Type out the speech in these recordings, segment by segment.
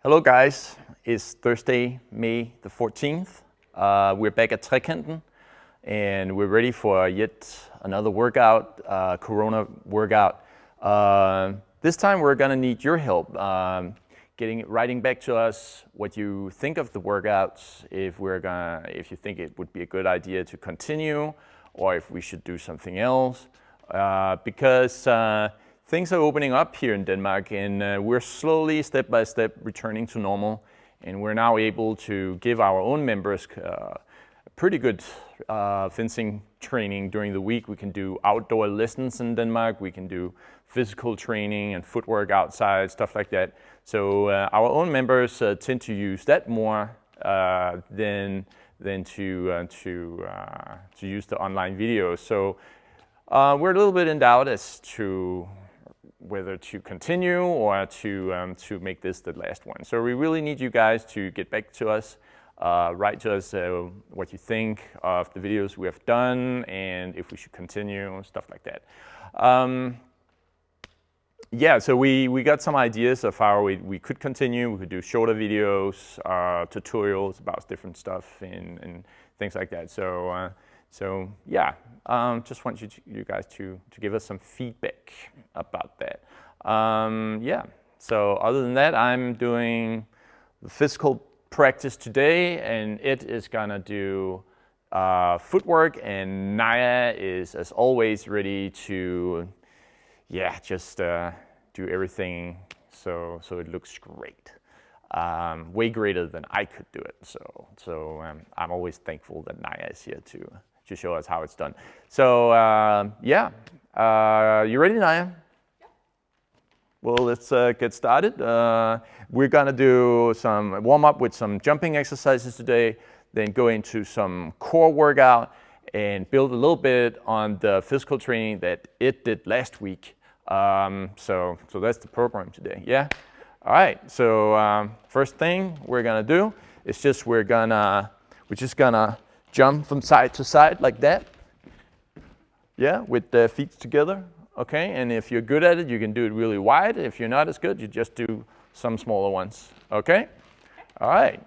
Hello guys, it's Thursday, May the 14th. We're back at Trekanten and we're ready for yet another workout, Corona workout. This time we're gonna need your help writing back to us what you think of the workouts, if you think it would be a good idea to continue or if we should do something else. Because things are opening up here in Denmark and we're slowly, step by step, returning to normal. And we're now able to give our own members pretty good fencing training during the week. We can do outdoor lessons in Denmark. We can do physical training and footwork outside, stuff like that. So our own members tend to use that more than to use the online videos. So we're a little bit in doubt as to whether to continue or to make this the last one. So we really need you guys to get back to us, write to us what you think of the videos we have done and if we should continue, stuff like that. Yeah, so we got some ideas of how we could continue. We could do shorter videos, tutorials about different stuff and things like that. So yeah, just want you guys to give us some feedback about that. Yeah, so other than that, I'm doing the physical practice today and it is gonna do footwork, and Naya is, as always, ready to, yeah, just do everything so it looks great. Way greater than I could do it. So I'm always thankful that Naya is here to show us how it's done. So yeah, you ready, Naya? Yeah. Well, let's get started. We're gonna do some warm up with some jumping exercises today, then go into some core workout and build a little bit on the physical training that it did last week. So that's the program today, yeah? All right, so first thing we're gonna do is we're just gonna jump from side to side like that. Yeah, with the feet together, okay? And if you're good at it, you can do it really wide. If you're not as good, you just do some smaller ones, okay? All right.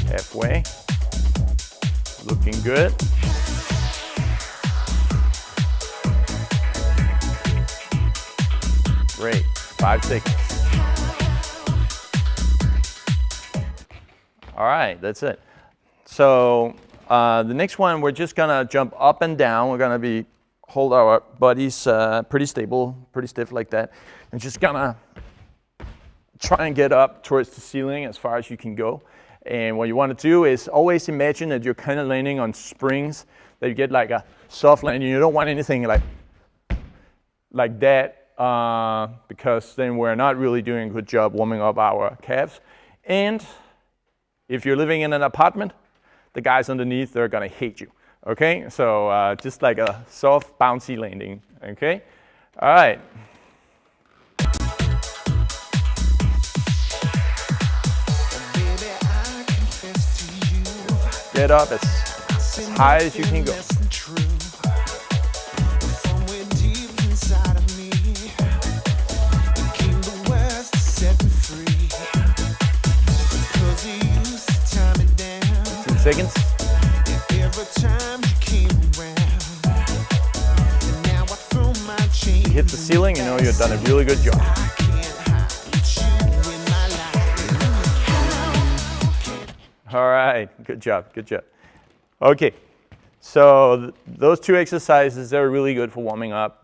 Halfway, looking good. Great, 5 seconds. All right, that's it. So the next one, we're just gonna jump up and down. We're gonna hold our bodies pretty stable, pretty stiff like that. And just gonna try and get up towards the ceiling as far as you can go. And what you want to do is always imagine that you're kind of landing on springs, that you get like a soft landing. You don't want anything like that because then we're not really doing a good job warming up our calves. And if you're living in an apartment, the guys underneath, they're gonna hate you, okay? So just like a soft, bouncy landing, okay? All right. Get up as high as you can go. 10 seconds. You hit the ceiling, you know you've done a really good job. All right, good job, good job. Okay, so those two exercises, they're really good for warming up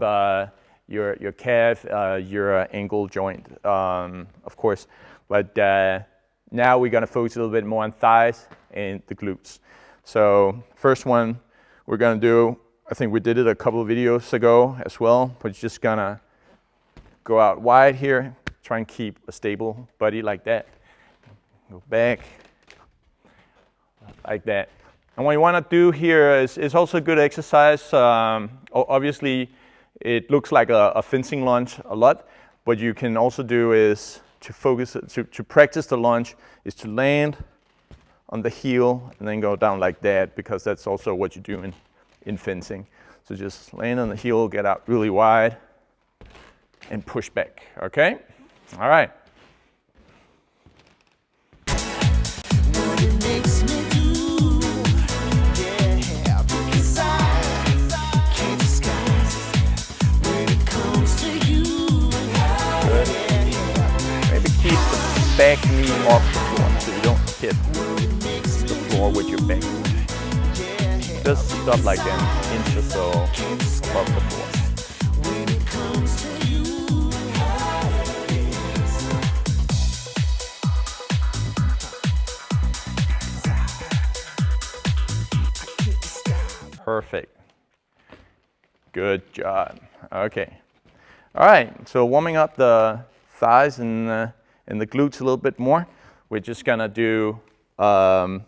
your calf, your ankle joint, of course. But now we're gonna focus a little bit more on thighs and the glutes. So first one we're gonna do, I think we did it a couple of videos ago as well, but just gonna go out wide here, try and keep a stable body like that. Go back. Like that. And what you want to do here is also a good exercise. Obviously, it looks like a fencing lunge a lot. What you can also do is to focus, to practice the lunge, is to land on the heel and then go down like that, because that's also what you do in fencing. So just land on the heel, get out really wide, and push back, okay? All right. Back knee off the floor so you don't hit the floor with your back. Just stop like an inch or so above the floor. Perfect. Good job. Okay. All right. So warming up the thighs and the glutes a little bit more. We're just gonna do a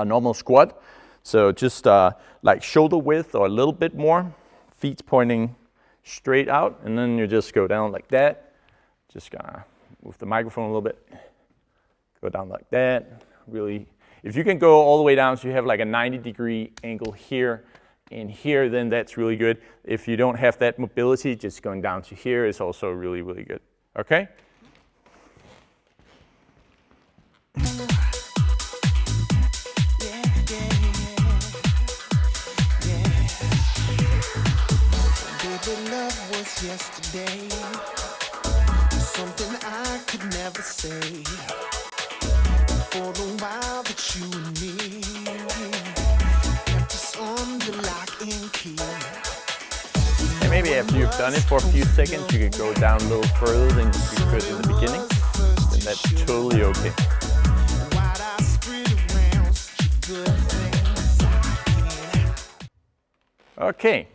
normal squat. So just like shoulder width or a little bit more, feet pointing straight out, and then you just go down like that. Just gonna move the microphone a little bit. Go down like that. Really, if you can go all the way down, so you have like a 90-degree angle here and here, then that's really good. If you don't have that mobility, just going down to here is also really, really good. Okay? Baby, love was yesterday, something I could never say. For the while that you and me kept us under lock and key. And maybe after you've done it for a few seconds, you could go down a little further than you could in the beginning. And that's totally okay. Okay,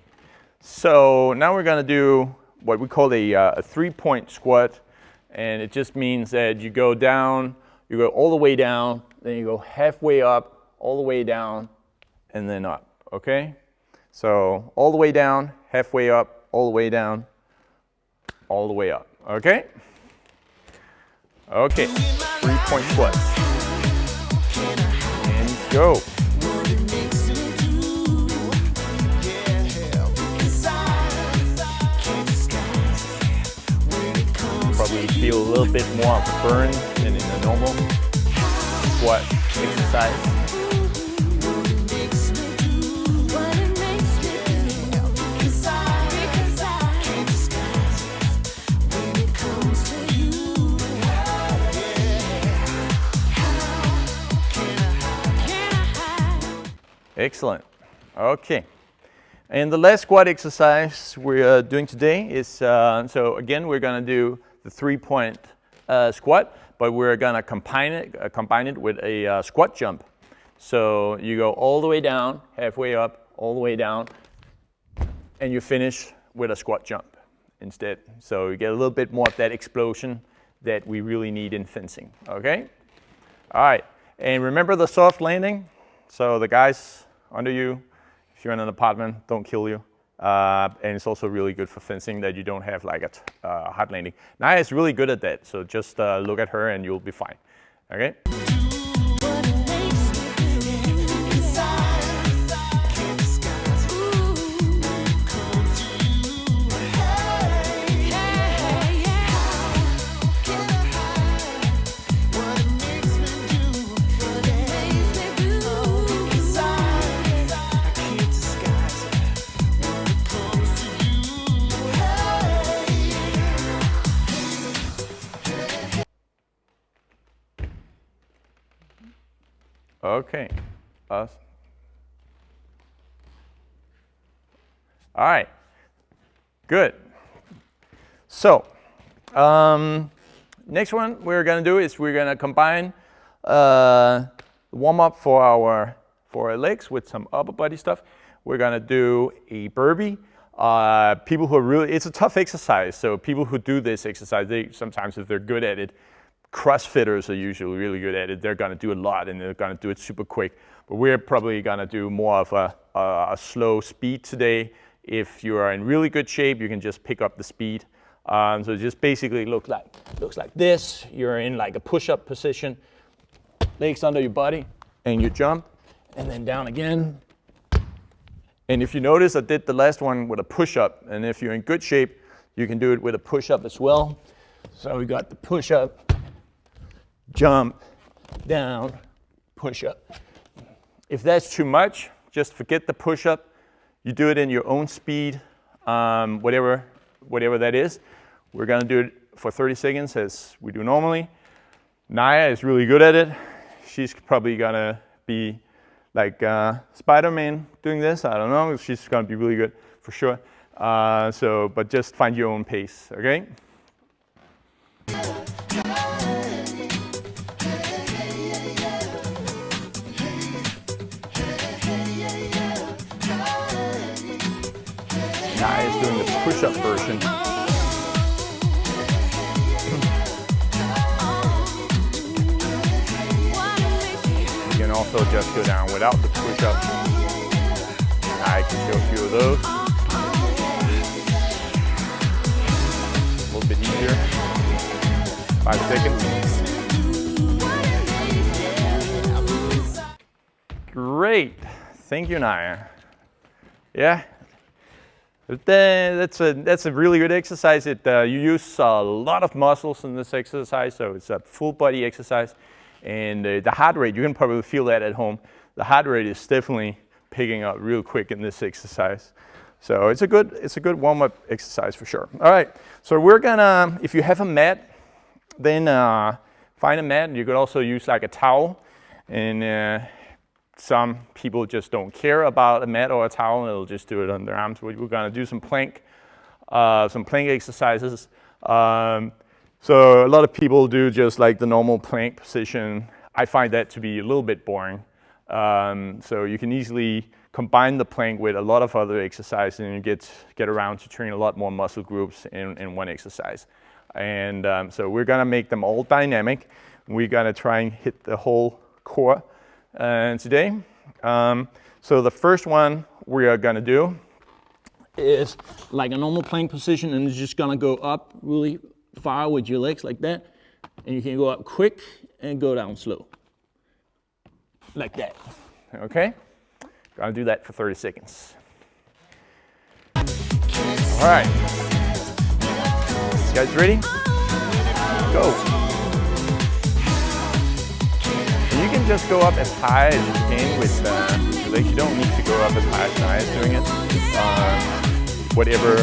so now we're going to do what we call a three-point squat. And it just means that you go down, you go all the way down, then you go halfway up, all the way down, and then up, okay? So all the way down, halfway up, all the way down, all the way up, okay? Okay, three-point squats. And go. Probably feel a little bit more of a burn than in a normal squat exercise. Excellent. Okay. And the last squat exercise we're doing today is, so again, we're going to do the three-point squat, but we're going to combine it with a squat jump. So you go all the way down, halfway up, all the way down, and you finish with a squat jump instead. So you get a little bit more of that explosion that we really need in fencing, okay? All right, and remember the soft landing. So the guys under you, if you're in an apartment, don't kill you. And it's also really good for fencing that you don't have like a hard landing. Naya is really good at that, so just look at her and you'll be fine, okay? Okay. All right. Good. So, next one we're going to do is we're going to combine warm up for our legs with some upper body stuff. We're going to do a burpee. People who are really, it's a tough exercise. So people who do this exercise, they sometimes, if they're good at it, CrossFitters are usually really good at it. They're gonna do a lot and they're gonna do it super quick. But we're probably gonna do more of a slow speed today. If you are in really good shape, you can just pick up the speed. So it just basically looks like this. You're in like a push-up position, legs under your body, and you jump, and then down again. And if you notice, I did the last one with a push-up, and if you're in good shape, you can do it with a push-up as well. So we got the push-up, jump, down, push-up. If that's too much, just forget the push-up. You do it in your own speed, whatever that is. We're gonna do it for 30 seconds as we do normally. Naya is really good at it. She's probably gonna be like Spider-Man doing this. I don't know, she's gonna be really good for sure. But just find your own pace, okay? Naya is doing the push-up version. You can also just go down without the push-up. I can show a few of those. A little bit easier. 5 seconds. Great. Thank you, Naya. Yeah. That's a really good exercise. You use a lot of muscles in this exercise, so it's a full body exercise. And the heart rate, you can probably feel that at home. The heart rate is definitely picking up real quick in this exercise. So it's a good warm-up exercise for sure. All right, so we're gonna, if you have a mat, then find a mat. You could also use like a towel. And some people just don't care about a mat or a towel, and they'll just do it on their arms. We're gonna do some plank exercises. So a lot of people do just like the normal plank position. I find that to be a little bit boring. So you can easily combine the plank with a lot of other exercises, and you get around to train a lot more muscle groups in one exercise. And so we're gonna make them all dynamic. We're gonna try and hit the whole core today. So the first one we are gonna do is like a normal plank position, and it's just gonna go up really far with your legs like that, and you can go up quick and go down slow like that. Okay, gonna do that for 30 seconds. All right, you guys ready? Go. And you can just go up as high as you can with your legs. You don't need to go up as high as Naya is doing it. Whatever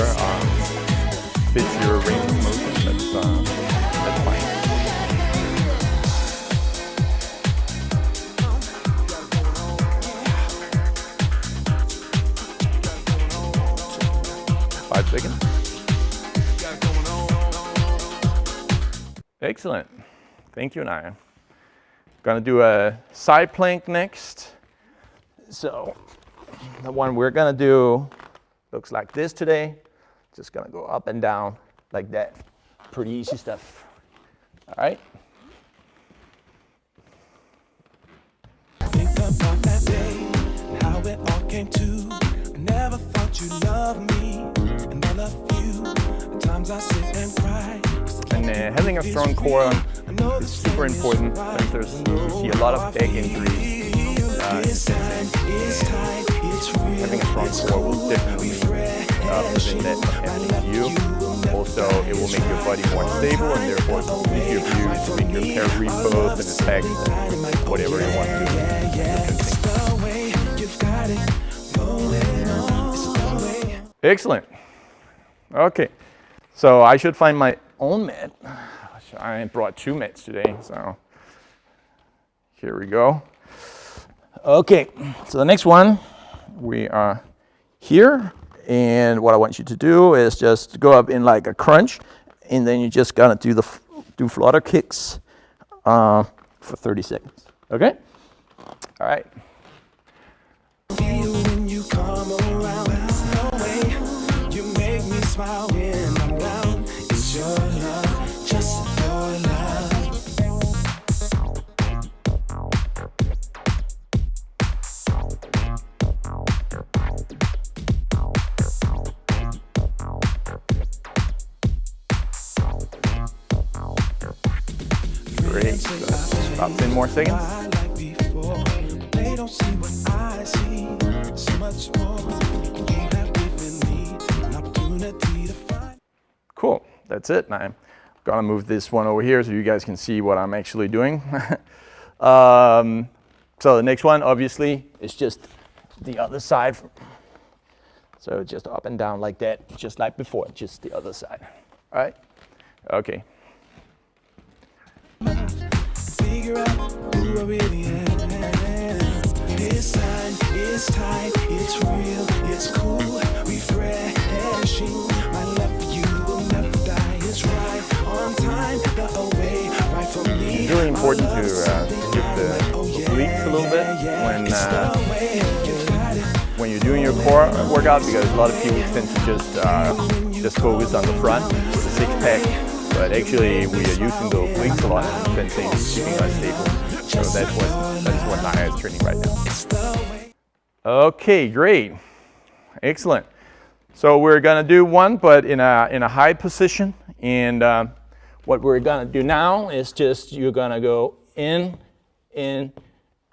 fits your range of motion. That's fine. Five seconds. Excellent. Thank you, Naya. Gonna do a side plank next. So the one we're gonna do looks like this today. Just gonna go up and down like that. Pretty easy stuff. All right. Think about that day, how it all came to. I never thought you'd love me, and I love you. At times I sit and cry. And having a strong core is super important. We see a lot of back injuries. Having a strong core will definitely prevent that from happening to you. Also, it will make your body more stable, and therefore it's easier for you to make your pair repose and attack whatever you want to do. Excellent. Okay, so I should find my own mat. I brought 2 mats today, so here we go. Okay, so the next one, we are here, and what I want you to do is just go up in like a crunch, and then you just gotta do flutter kicks for 30 seconds. Okay? All right. When you come around, no way you make me smile when I'm down. It's your love, just your love. Great. So about 10 more seconds. They don't see what I see. So much more. You have given me an opportunity to find. Cool. That's it. Now I'm gonna move this one over here so you guys can see what I'm actually doing. So the next one, obviously, is just the other side. So just up and down like that, just like before, just the other side. All right? Okay. Figure out who I really am. This sign is tight, it's real, it's cool, refreshing. My love for you will never die. It's right on time, the away, right from me. It's really important to give the obliques a little bit when you're doing your core workout, because a lot of people tend to just focus on the front, the six pack. But actually, we are using the obliques a lot in fencing, keeping us stable. So that's what Naya is training right now. Okay, great, excellent. So we're gonna do one, but in a high position. And what we're gonna do now is just you're gonna go in,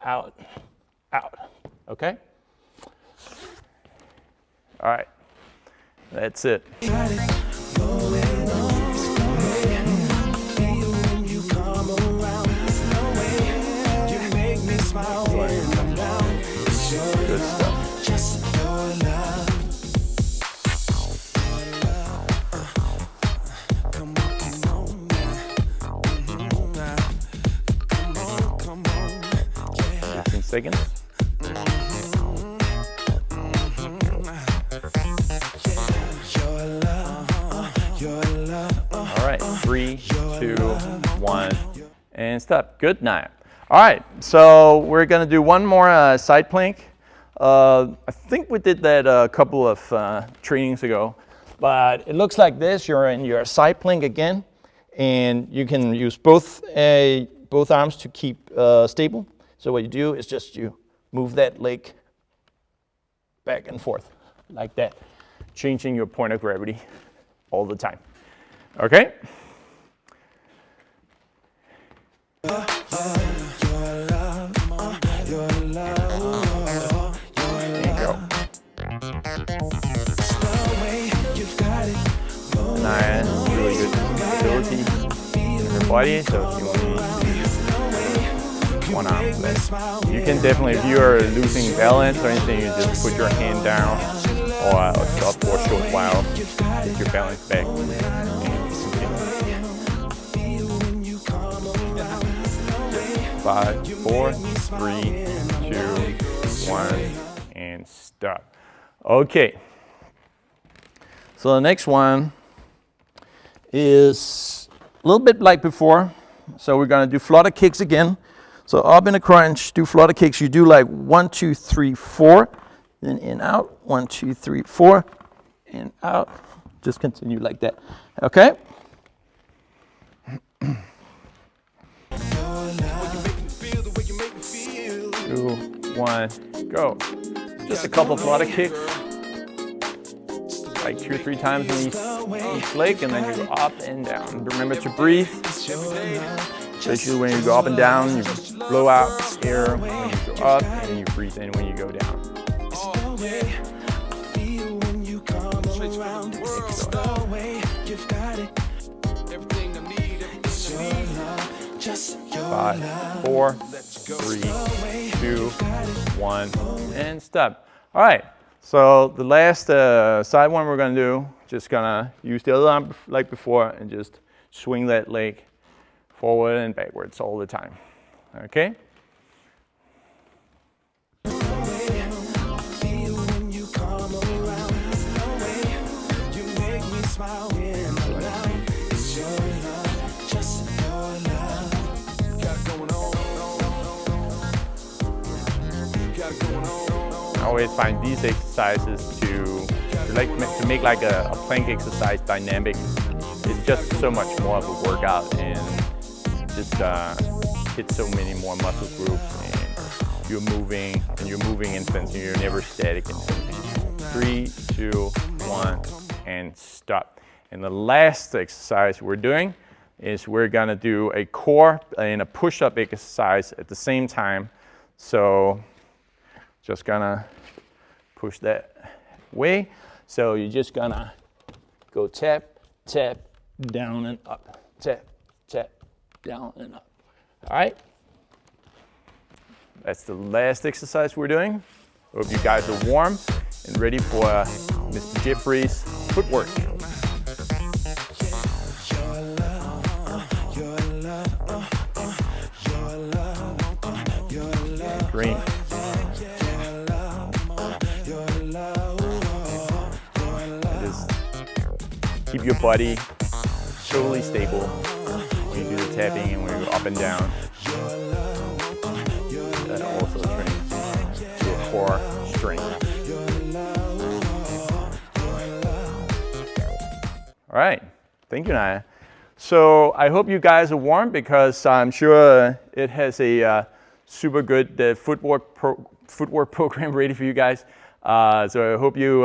out, out. Okay. All right. That's it. Good stuff. Seconds. All right, 3, 2, 1, and stop. Good night. All right, so we're gonna do one more side plank. I think we did that a couple of trainings ago, but it looks like this. You're in your side plank again, and you can use both arms to keep stable. So what you do is just you move that leg back and forth like that, changing your point of gravity all the time. Okay? There you go. Nice, really good stability in your body, so if you want to use one arm less. You can definitely, if you are losing balance or anything, you just put your hand down or stop for a short while, get your balance back. 5, 4, 3, 2, 1, and stop. Okay. So the next one is a little bit like before. So we're gonna do flutter kicks again. So up in a crunch, do flutter kicks. You do like 1, 2, 3, 4, then in, out, 1, 2, 3, 4, in, out. Just continue like that. Okay? 2, 1, go. Just a couple flutter kicks, like 2 or 3 times in each leg, and then you go up and down. Remember to breathe. Especially when you go up and down, you blow out air when you go up, and you breathe in when you go down. Five, 4, 3, 2, 1, and stop. All right, so the last side one we're gonna do, just gonna use the other arm like before and just swing that leg forward and backwards all the time. Okay? I always find these exercises to make like a plank exercise dynamic. It's just so much more of a workout and just hit so many more muscle groups, and you're moving in fencing. You're never static in fencing. 3, 2, 1, and stop. And the last exercise we're doing is we're gonna do a core and a push-up exercise at the same time. So just gonna push that way. So you're just gonna go tap, tap, down and up. Tap, tap, down and up. All right? That's the last exercise we're doing. Hope you guys are warm and ready for Mr. Jeffrey's footwork. Green. Just keep your body totally stable when you do the tapping and when you go up and down. That also trains your core strength. All right, thank you, Naya. So I hope you guys are warm because I'm sure it has a super good footwork program ready for you guys. So I hope you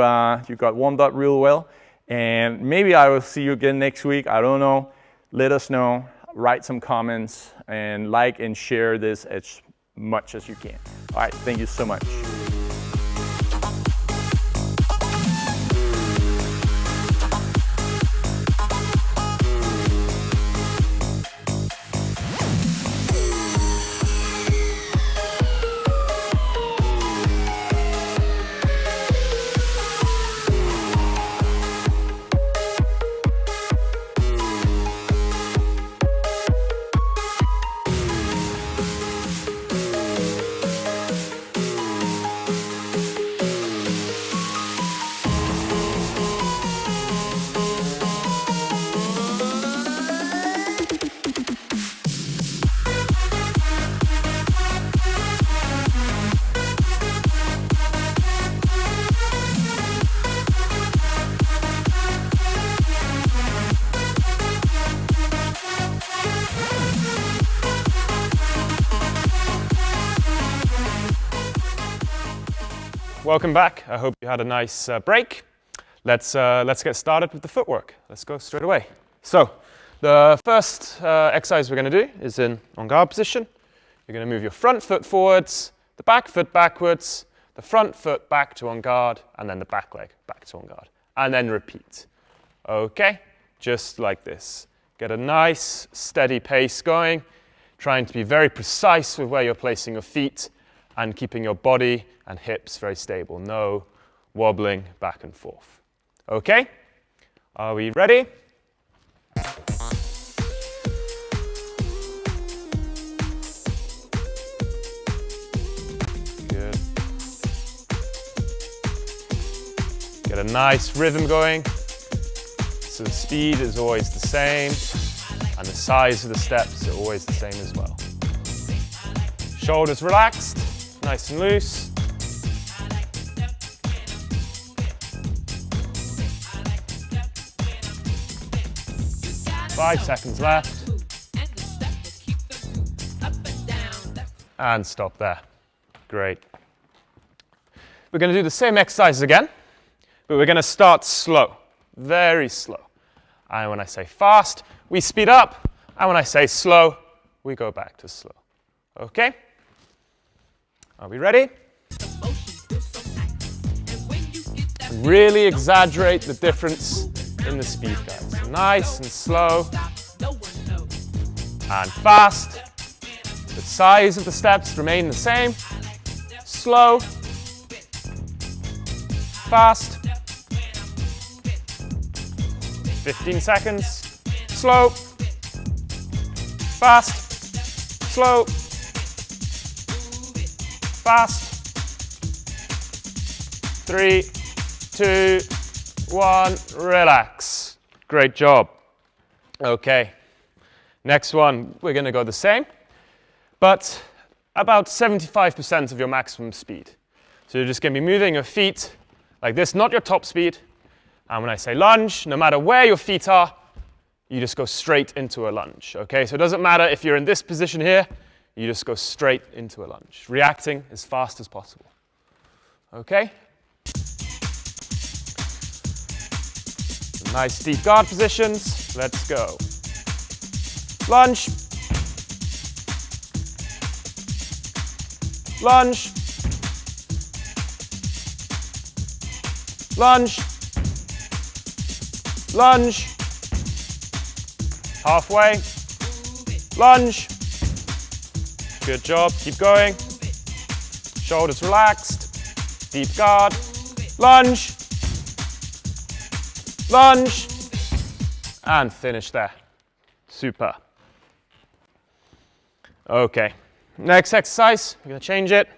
got warmed up real well. And maybe I will see you again next week. I don't know. Let us know. Write some comments and like and share this as much as you can. All right, thank you so much. Welcome back. I hope you had a nice break. Let's get started with the footwork. Let's go straight away. So the first exercise we're going to do is in on guard position. You're going to move your front foot forwards, the back foot backwards, the front foot back to on guard, and then the back leg back to on guard. And then repeat. Okay? Just like this. Get a nice, steady pace going, trying to be very precise with where you're placing your feet and keeping your body and hips very stable. No wobbling back and forth. Okay? Are we ready? Good. Get a nice rhythm going. So the speed is always the same, and the size of the steps are always the same as well. Shoulders relaxed, nice and loose. Five seconds left. And stop there. Great. We're going to do the same exercises again, but we're going to start slow, very slow. And when I say fast, we speed up. And when I say slow, we go back to slow. Okay? Are we ready? Really exaggerate the difference in the speed, guys. Nice and slow and fast. The size of the steps remain the same. Slow, fast. 15 seconds. Slow, fast, slow, fast. 3, 2, 1, relax. Great job. Okay, next one, we're going to go the same, but about 75% of your maximum speed. So you're just going to be moving your feet like this, not your top speed. And when I say lunge, no matter where your feet are, you just go straight into a lunge. Okay, so it doesn't matter if you're in this position here, you just go straight into a lunge, reacting as fast as possible. Okay? Nice deep guard positions. Let's go. lunge, lunge, lunge, lunge, halfway, lunge, good job, keep going, shoulders relaxed, deep guard, lunge, lunge, and finish there. Super. Okay, next exercise, we're going to change it.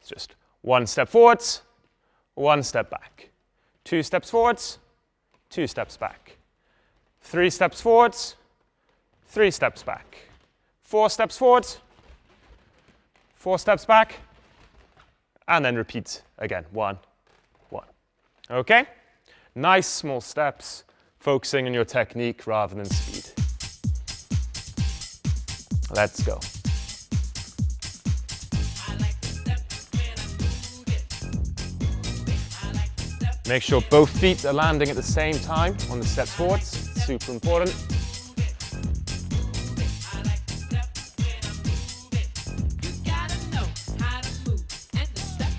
It's just 1 step forwards, 1 step back. 2 steps forwards, 2 steps back. 3 steps forwards, 3 steps back. 4 steps forwards, 4 steps back, and then repeat again. 1, 1. Okay? Nice small steps, focusing on your technique rather than speed. Let's go. Make sure both feet are landing at the same time on the steps forwards. Super important.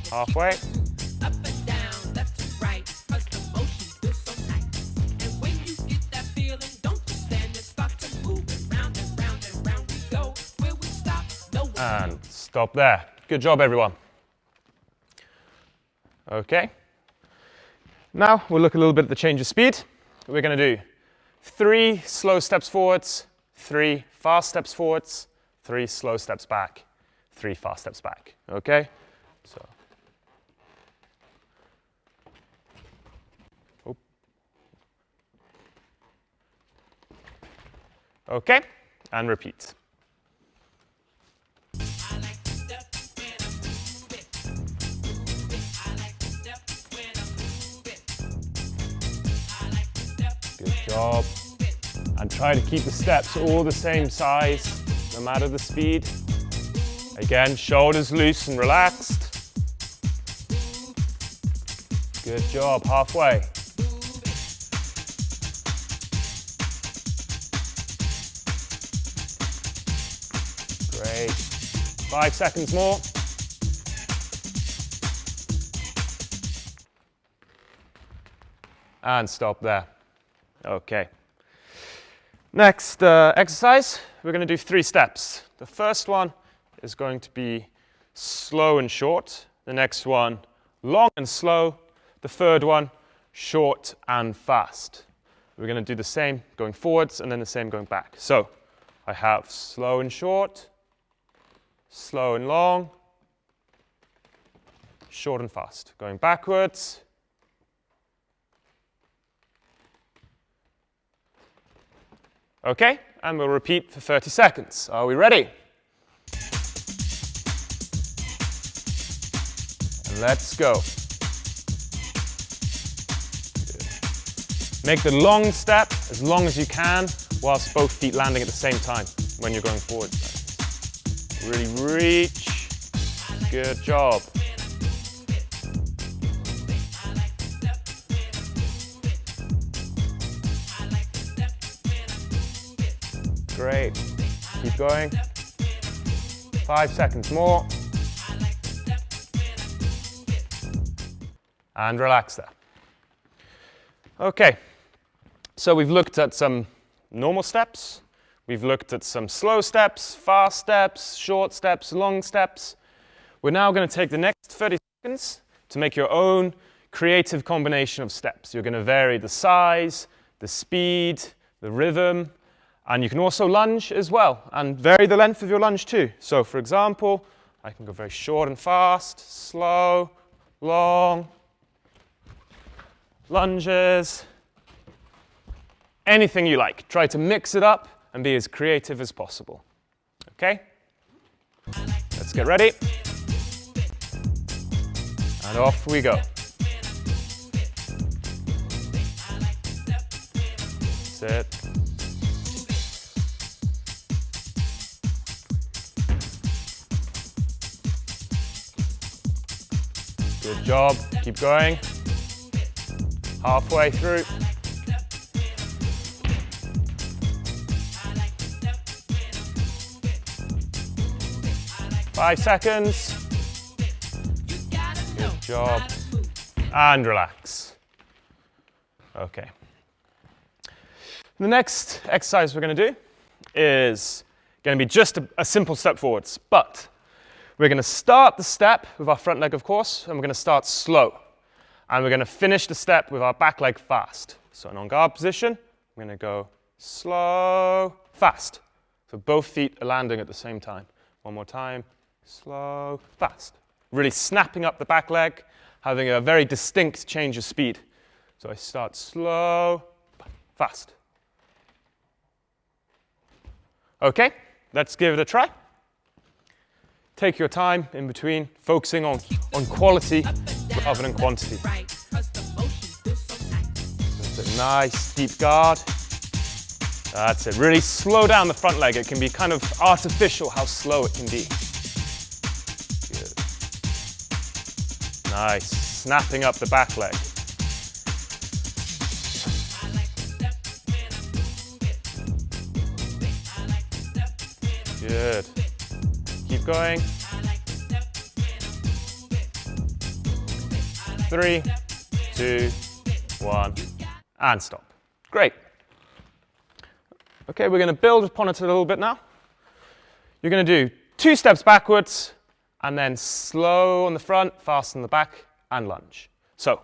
Halfway. And stop there. Good job, everyone. Okay. Now we'll look a little bit at the change of speed. We're going to do 3 slow steps forwards, 3 fast steps forwards, 3 slow steps back, 3 fast steps back. Okay? So. Oh. Okay, and repeat. Job. And try to keep the steps all the same size, no matter the speed. Again, shoulders loose and relaxed. Good job, halfway. Great. 5 seconds more. And stop there. Okay. Next exercise, we're going to do 3 steps. The first one is going to be slow and short. The next one, long and slow. The third one, short and fast. We're going to do the same going forwards and then the same going back. So I have slow and short, slow and long, short and fast. Going backwards. Okay, and we'll repeat for 30 seconds. Are we ready? And let's go. Good. Make the long step as long as you can whilst both feet landing at the same time when you're going forward. Really reach. Good job. Great. Keep going. 5 seconds more. And relax there. Okay. So we've looked at some normal steps. We've looked at some slow steps, fast steps, short steps, long steps. We're now going to take the next 30 seconds to make your own creative combination of steps. You're going to vary the size, the speed, the rhythm. And you can also lunge as well, and vary the length of your lunge too. So for example, I can go very short and fast, slow, long, lunges, anything you like. Try to mix it up and be as creative as possible. Okay? Let's get ready. And off we go. That's it. Good job. Keep going. Halfway through. 5 seconds. Good job. And relax. Okay. The next exercise we're going to do is going to be just a simple step forwards, but we're going to start the step with our front leg, of course, and we're going to start slow. And we're going to finish the step with our back leg fast. So in on-guard position, I'm going to go slow, fast. So both feet are landing at the same time. One more time, slow, fast. Really snapping up the back leg, having a very distinct change of speed. So I start slow, fast. Okay, let's give it a try. Take your time in between, focusing on quality rather than quantity. That's a nice deep guard. That's it. Really slow down the front leg. It can be kind of artificial how slow it can be. Good. Nice. Snapping up the back leg. Good. Keep going. 3, 2, 1, and stop. Great. Okay, we're going to build upon it a little bit now. You're going to do 2 steps backwards, and then slow on the front, fast on the back, and lunge. So,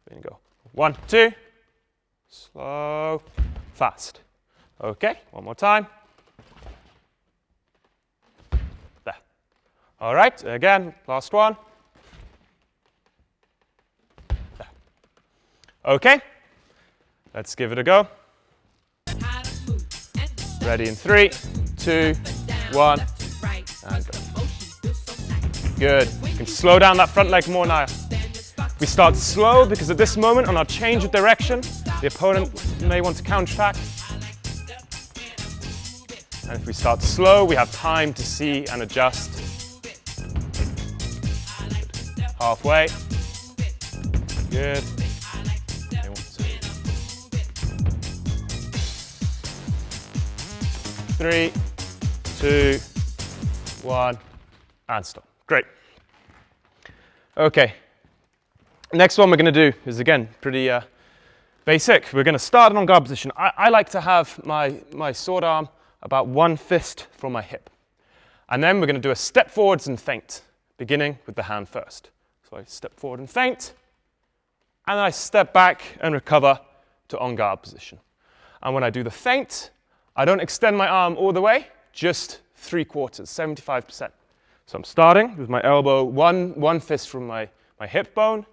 we're going to go 1, 2, slow, fast. Okay, one more time. There. All right, again, last one. There. Okay, let's give it a go. Ready in 3, 2, 1, and go. Good. You can slow down that front leg more now. We start slow because at this moment on our change of direction, the opponent may want to counterattack. And if we start slow, we have time to see and adjust. Good. Halfway. Good. 3, 2, 1, and stop. Great. Okay. Next one we're going to do is, again, pretty basic. We're going to start in on-guard position. I like to have my sword arm about 1 fist from my hip. And then we're going to do a step forwards and feint, beginning with the hand first. So I step forward and feint, and then I step back and recover to on-guard position. And when I do the feint, I don't extend my arm all the way, just 3/4, 75%. So I'm starting with my elbow, one fist from my hip bone,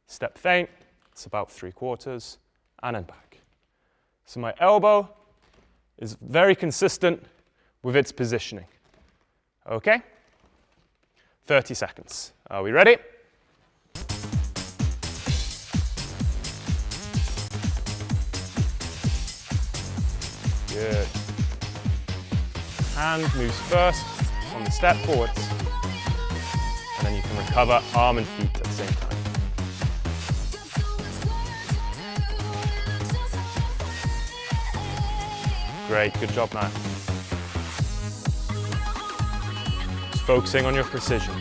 step feint, it's about 3/4, and then back. So my elbow is very consistent with its positioning. Okay? 30 seconds. Are we ready? Good. Hand moves first on the step forwards. And then you can recover arm and feet at the same time. Great, good job now. Just focusing on your precision.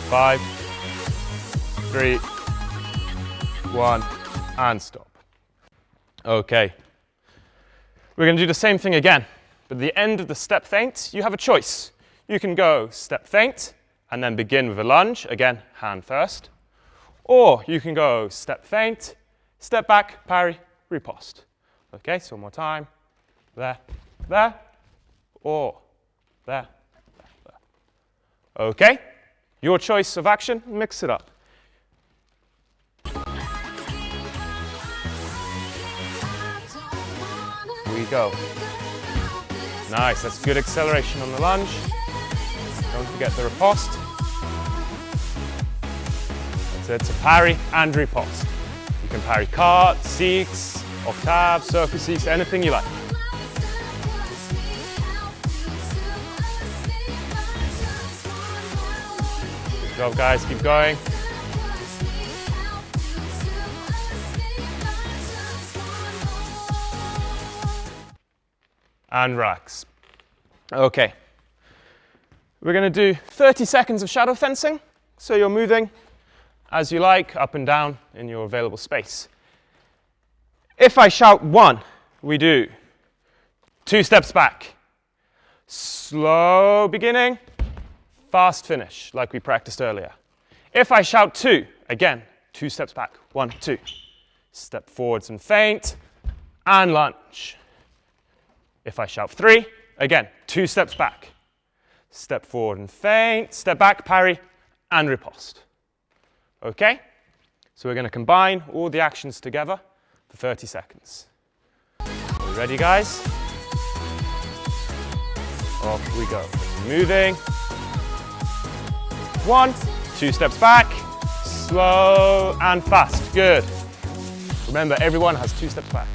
5, 3, 1, and stop. Okay. We're going to do the same thing again. But at the end of the step feint, you have a choice. You can go step feint and then begin with a lunge. Again, hand first. Or you can go step feint, step back, parry, riposte. Okay, so one more time. There, there, or there, there. Okay, your choice of action, mix it up. Here we go. Nice, that's good acceleration on the lunge. Don't forget the riposte. That's it, so parry and riposte. You can parry cart, six, octave, circle six, anything you like. Good job, guys, keep going. And relax. Okay, We're going to do 30 seconds of shadow fencing. So you're moving as you like, up and down in your available space. If I shout 1, we do 2 steps back. Slow beginning, fast finish, like we practiced earlier. If I shout 2, again, 2 steps back. 1, 2. Step forwards and feint, and lunge. If I shout 3, again, 2 steps back. Step forward and feint, step back, parry, and riposte. Okay? So we're going to combine all the actions together for 30 seconds. Are you ready, guys? Off we go. Moving. 1, 2 steps back. Slow and fast. Good. Remember, everyone has 2 steps back.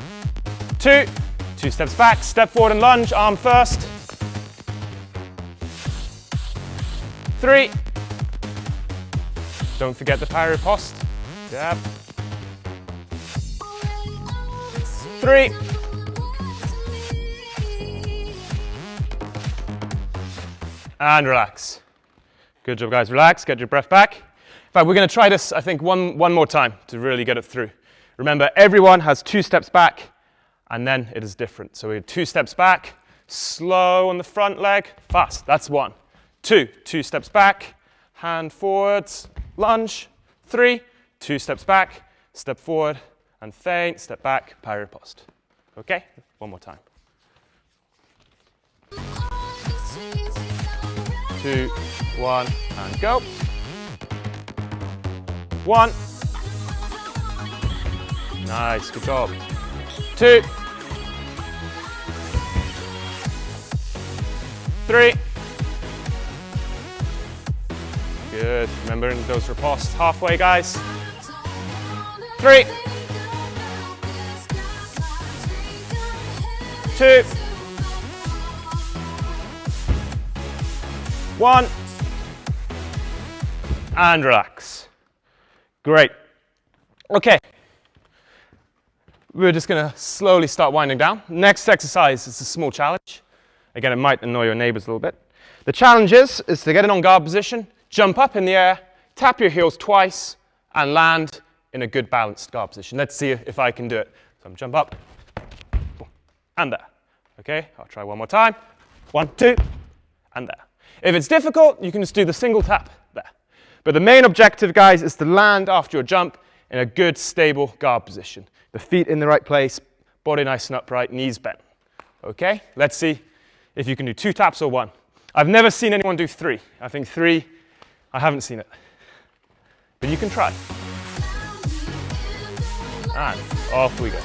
2, 2 steps back. Step forward and lunge. Arm first. 3. Don't forget the parry riposte. Jab. 3. And relax. Good job, guys. Relax, get your breath back. In fact, we're going to try this, I think, one more time to really get it through. Remember, everyone has 2 steps back, and then it is different. So we have 2 steps back, slow on the front leg, fast. That's 1. 2, 2 steps back, hand forwards, lunge. 3, 2 steps back, step forward, and feint, step back, parry riposte. Okay? One more time. 2, 1, and go. 1. Nice, good job. 2. 3. Good. Remembering those ripostes halfway, guys. 3. 2. 1. And relax. Great. Okay. We're just going to slowly start winding down. Next exercise is a small challenge. Again, it might annoy your neighbors a little bit. The challenge is to get in on guard position, jump up in the air, tap your heels twice, and land in a good balanced guard position. Let's see if I can do it. So I'm jump up, and there. Okay, I'll try one more time. 1, 2, and there. If it's difficult, you can just do the single tap there. But the main objective, guys, is to land after your jump in a good, stable guard position. The feet in the right place, body nice and upright, knees bent. Okay, let's see if you can do 2 taps or 1. I've never seen anyone do 3. I think 3, I haven't seen it. But you can try. And off we go.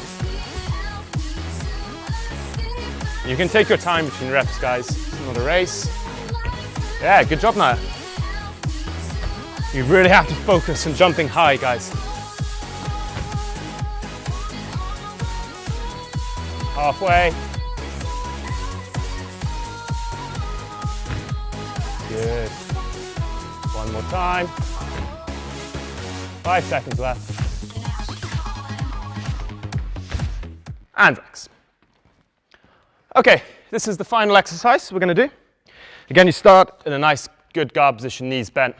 You can take your time between reps, guys. It's not a race. Yeah, good job, Naya. You really have to focus on jumping high, guys. Halfway. Good. One more time. 5 seconds left. And relax. Okay, this is the final exercise we're going to do. Again, you start in a nice, good guard position, knees bent,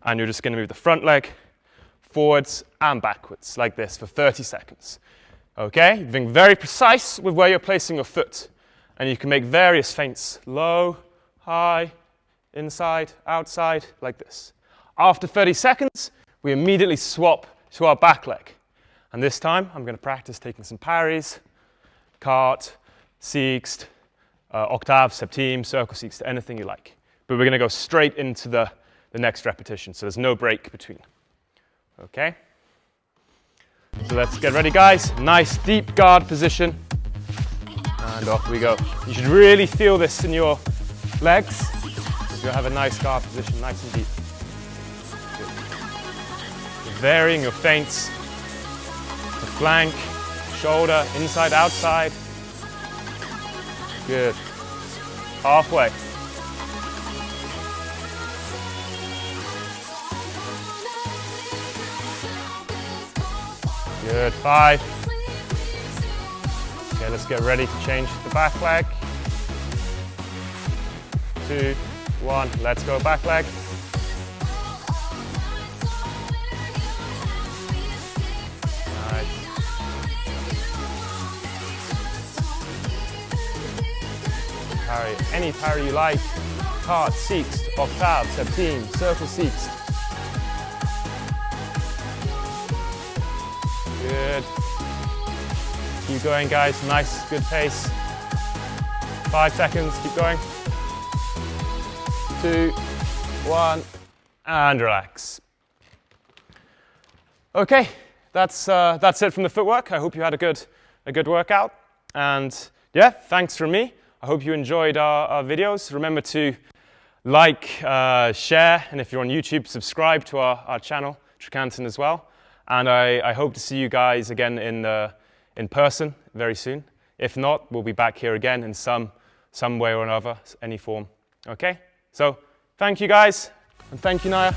and you're just going to move the front leg forwards and backwards, like this, for 30 seconds. Okay, you're being very precise with where you're placing your foot, and you can make various feints, low, high, inside, outside, like this. After 30 seconds, we immediately swap to our back leg. And this time, I'm going to practice taking some parries, cart, sixte, octave, septime, circle sixte, anything you like. But we're going to go straight into the next repetition, so there's no break between. Okay? So let's get ready, guys. Nice deep guard position. And off we go. You should really feel this in your legs. You'll have a nice guard position, nice and deep. Good. You're varying your feints. The flank, shoulder, inside, outside. Good. Halfway. Good. 5. Okay, let's get ready to change the back leg. 2, 1. Let's go, back leg. Nice. Parry, any parry you like. Quart, sixth, octave, septime, circle sixth. Good. Keep going, guys. Nice, good pace. 5 seconds, keep going. 2, 1, and relax. Okay, that's it from the footwork. I hope you had a good workout. And yeah, thanks from me. I hope you enjoyed our videos. Remember to like, share, and if you're on YouTube, subscribe to our channel, Trekanten, as well. And I hope to see you guys again in person very soon. If not, we'll be back here again in some way or another, any form. Okay? So, thank you guys, and thank you, Naya.